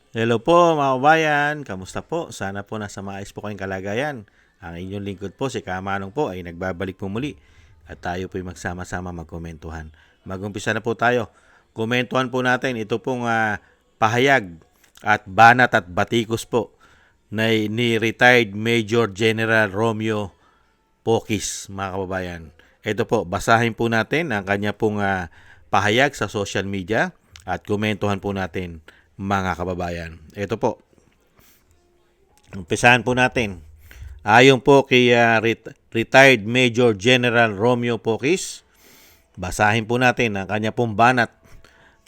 Hello po mga kabayan, kamusta po? Sana po nasa maayos po kayong kalagayan. Ang inyong lingkod po, si Kamanong po ay nagbabalik po muli at tayo po ay magsama-sama magkomentuhan. Mag-umpisa na po tayo. Komentuhan po natin ito pong pahayag at banat at batikos po ni retired Major General Romeo Pokis, mga kababayan. Ito po, basahin po natin ang kanya pong pahayag sa social media at komentuhan po natin, mga kababayan. Ito po, umpisahan po natin. Ayon po kay retired Major General Romeo Pokis, basahin po natin ang kanya pong banat.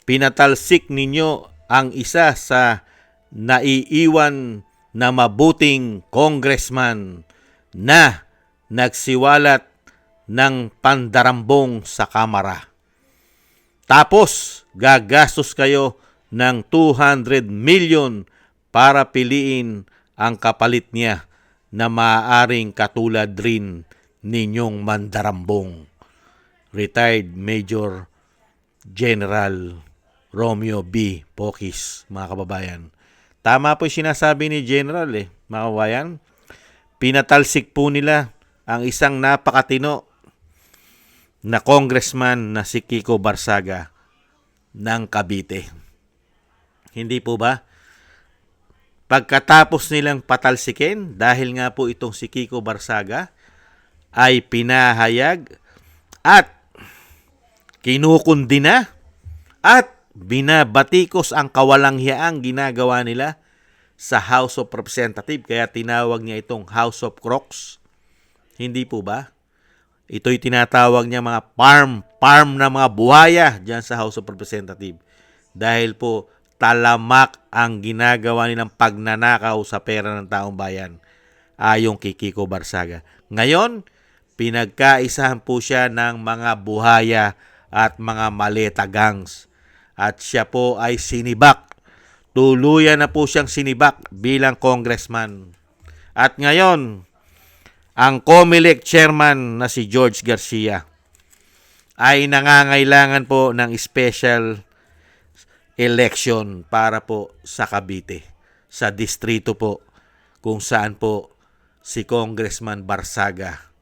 Pinatalsik ninyo ang isa sa naiiwan na mabuting congressman na nagsiwalat ng pandarambong sa kamara. Tapos, gagastos kayo ng 200 million para piliin ang kapalit niya na maaaring katulad rin ninyong mandarambong. Retired Major General Romeo B. Pokis, mga kababayan. Tama po yung sinasabi ni General mga kababayan. Pinatalsik po nila ang isang napakatino na congressman na si Kiko Barsaga ng Cavite. Hindi po ba? Pagkatapos nilang patalsikin, dahil nga po itong si Kiko Barsaga ay pinahayag at kinukundi na at binabatikos ang kawalang-hiyaang ginagawa nila sa House of Representatives, kaya tinawag niya itong House of Crocs. Hindi po ba? Ito'y tinatawag niya mga farm na mga buhaya dyan sa House of Representatives. Dahil po talamak ang ginagawa nilang pagnanakaw sa pera ng taong bayan ayon kay Kiko Barsaga. Ngayon, pinagkaisahan po siya ng mga buhaya at mga maleta gangs. At siya po ay sinibak. Tuluyan na po siyang sinibak bilang congressman. At ngayon, ang COMELEC chairman na si George Garcia ay nangangailangan po ng special election para po sa Cavite, sa distrito po kung saan po si Congressman Barsaga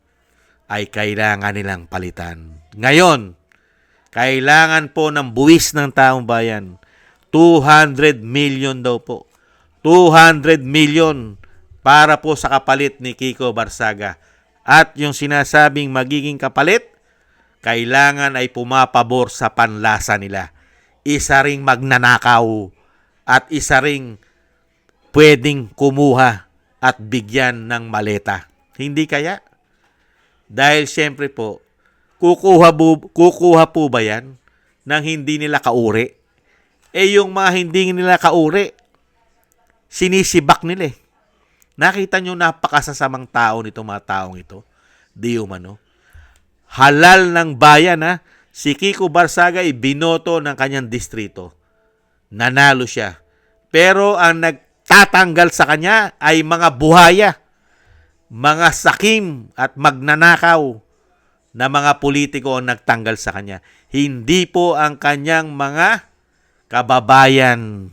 ay kailangan nilang palitan. Ngayon, kailangan po ng buwis ng taong bayan. 200 million daw po. 200 million para po sa kapalit ni Kiko Barsaga. At yung sinasabing magiging kapalit, kailangan ay pumapabor sa panlasa nila. Isa ring magnanakaw at isa ring pwedeng kumuha at bigyan ng maleta. Hindi kaya? Dahil siyempre po, kukuha po ba yan ng hindi nila kauri? Yung mga hindi nila kauri, sinisibak nila . Nakita nyo napakasasamang tao nito, mga taong ito. Di umano. Halal ng bayan Si Kiko Barsaga ay binoto ng kanyang distrito. Nanalo siya. Pero ang nagtatanggal sa kanya ay mga buhaya, mga sakim at magnanakaw na mga politiko ang nagtanggal sa kanya. Hindi po ang kanyang mga kababayan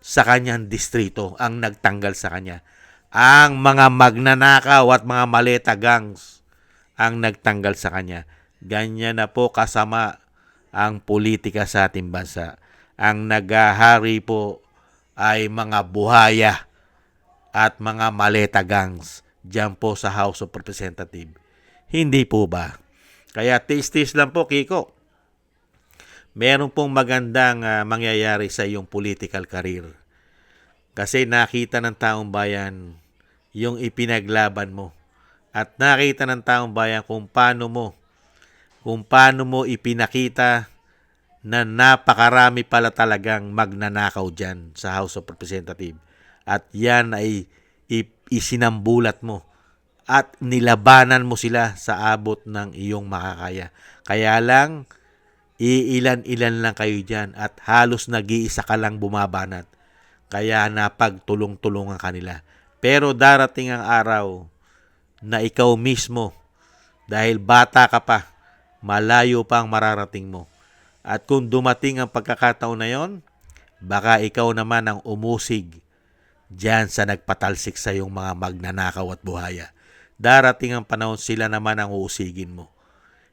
sa kanyang distrito ang nagtanggal sa kanya. Ang mga magnanakaw at mga maleta gangs ang nagtanggal sa kanya. Ganyan na po kasama ang politika sa ating bansa. Ang nagahari po ay mga buhaya at mga maleta gangs diyan po sa House of Representatives. Hindi po ba? Kaya taste lang po, Kiko. Meron pong magandang mangyayari sa iyong political career. Kasi nakita ng taong bayan yung ipinaglaban mo. At nakita ng taong bayan kung paano mo ipinakita na napakarami pala talagang magnanakaw dyan sa House of Representatives. At yan ay isinambulat mo at nilabanan mo sila sa abot ng iyong makakaya. Kaya lang, iilan-ilan lang kayo dyan at halos nag-iisa ka lang bumabanat. Kaya napagtulong-tulungan kanila. Pero darating ang araw na ikaw mismo, dahil bata ka pa, malayo pa ang mararating mo. At kung dumating ang pagkakataon na yon, baka ikaw naman ang umusig diyan sa nagpatalsik sa yung mga magnanakaw at buhaya. Darating ang panahon sila naman ang uusigin mo.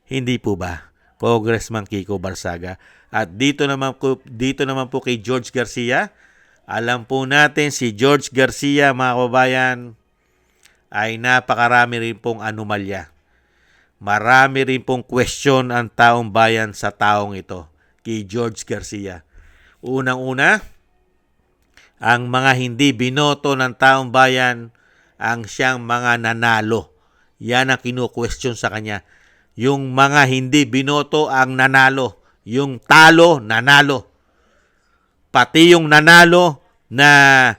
Hindi po ba, Congressman Kiko Barsaga? At dito naman po kay George Garcia, alam po natin si George Garcia, mga kababayan, ay napakarami rin pong anomalya. Marami rin pong question ang taong bayan sa taong ito, kay George Garcia. Unang-una, ang mga hindi binoto ng taong bayan ang siyang mga nanalo. Yan ang kinu-question sa kanya. Yung mga hindi binoto ang nanalo. Yung talo, nanalo. Pati yung nanalo na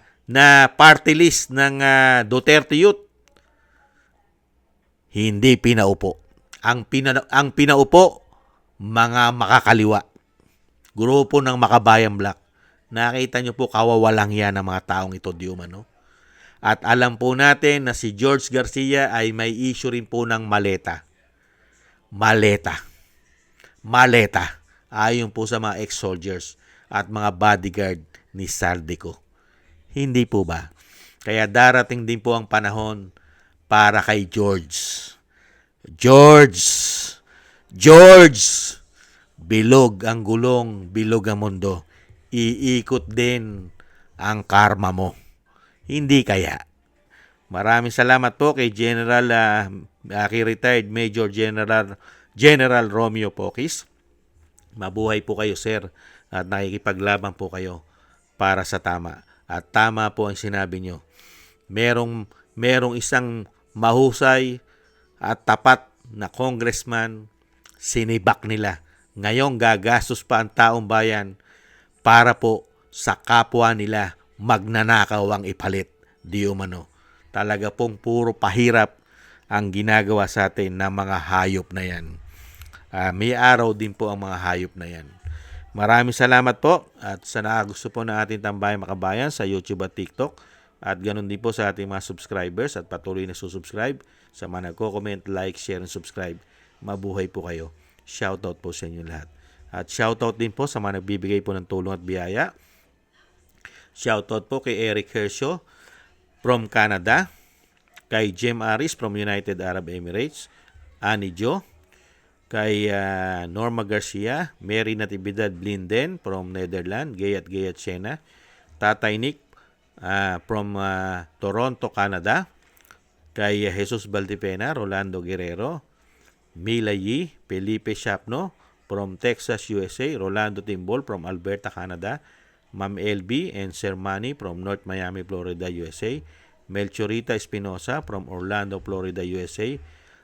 party list ng Duterte Youth, hindi pinaupo. Ang pinaupo, mga makakaliwa. Grupo ng Makabayan Black. Nakita nyo po kawawalang yan ng mga taong ito, di umano. At alam po natin na si George Garcia ay may issue rin po ng maleta. Maleta. Ayon po sa mga ex-soldiers at mga bodyguard ni Saldico. Hindi po ba? Kaya darating din po ang panahon para kay George. Bilog ang gulong, bilog ang mundo. Iikot din ang karma mo. Hindi kaya. Maraming salamat po kay retired Major General Romeo Pocis. Mabuhay po kayo, sir, at nakikipaglaban po kayo para sa tama. At tama po ang sinabi nyo. Merong isang mahusay at tapat na congressman, sinibak nila. Ngayon gagastos pa ang taong bayan para po sa kapwa nila magnanakaw ang ipalit. Di umano. Talaga pong puro pahirap ang ginagawa sa atin ng mga hayop na yan. May araw din po ang mga hayop na yan. Maraming salamat po at sana gusto po ng ating Tambayang Makabayan sa YouTube at TikTok at ganoon din po sa ating mga subscribers at patuloy na susubscribe sa mga nagko-comment, like, share, and subscribe. Mabuhay po kayo. Shoutout po sa inyo lahat. At shoutout din po sa mga nagbibigay po ng tulong at biyaya. Shoutout po kay Eric Hershaw from Canada, kay Jem Aris from United Arab Emirates, Annie Jo, kay Norma Garcia, Mary Natividad Blinden from Netherlands, Gayat Sena, Tatay Nick from Toronto, Canada, kay Jesus Valdipena, Rolando Guerrero, Mila Yi, Felipe Shapno from Texas, USA, Rolando Timbol from Alberta, Canada, Ma'am LB and Sir Manny from North Miami, Florida, USA, Melchorita Espinosa from Orlando, Florida, USA,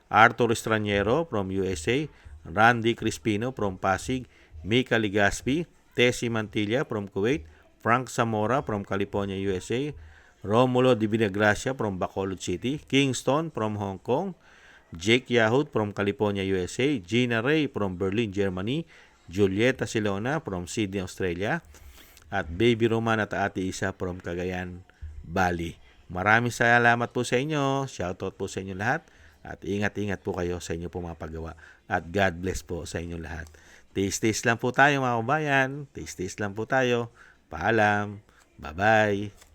Arthur Estraniero from USA, Randy Crispino from Pasig, Mika Ligaspi, Tessie Mantilla from Kuwait, Frank Zamora from California, USA, Romulo Di Vinagracia from Bacolod City, Kingston from Hong Kong, Jake Yahut from California, USA, Gina Ray from Berlin, Germany, Julieta Silona from Sydney, Australia, at Baby Roman at Ate Isa from Cagayan, Bali. Maraming salamat po sa inyo. Shoutout po sa inyo lahat. At ingat-ingat po kayo sa inyo po mga paggawa. At God bless po sa inyo lahat. Taste lang po tayo mga kabayan. Taste lang po tayo. Paalam. Bye-bye.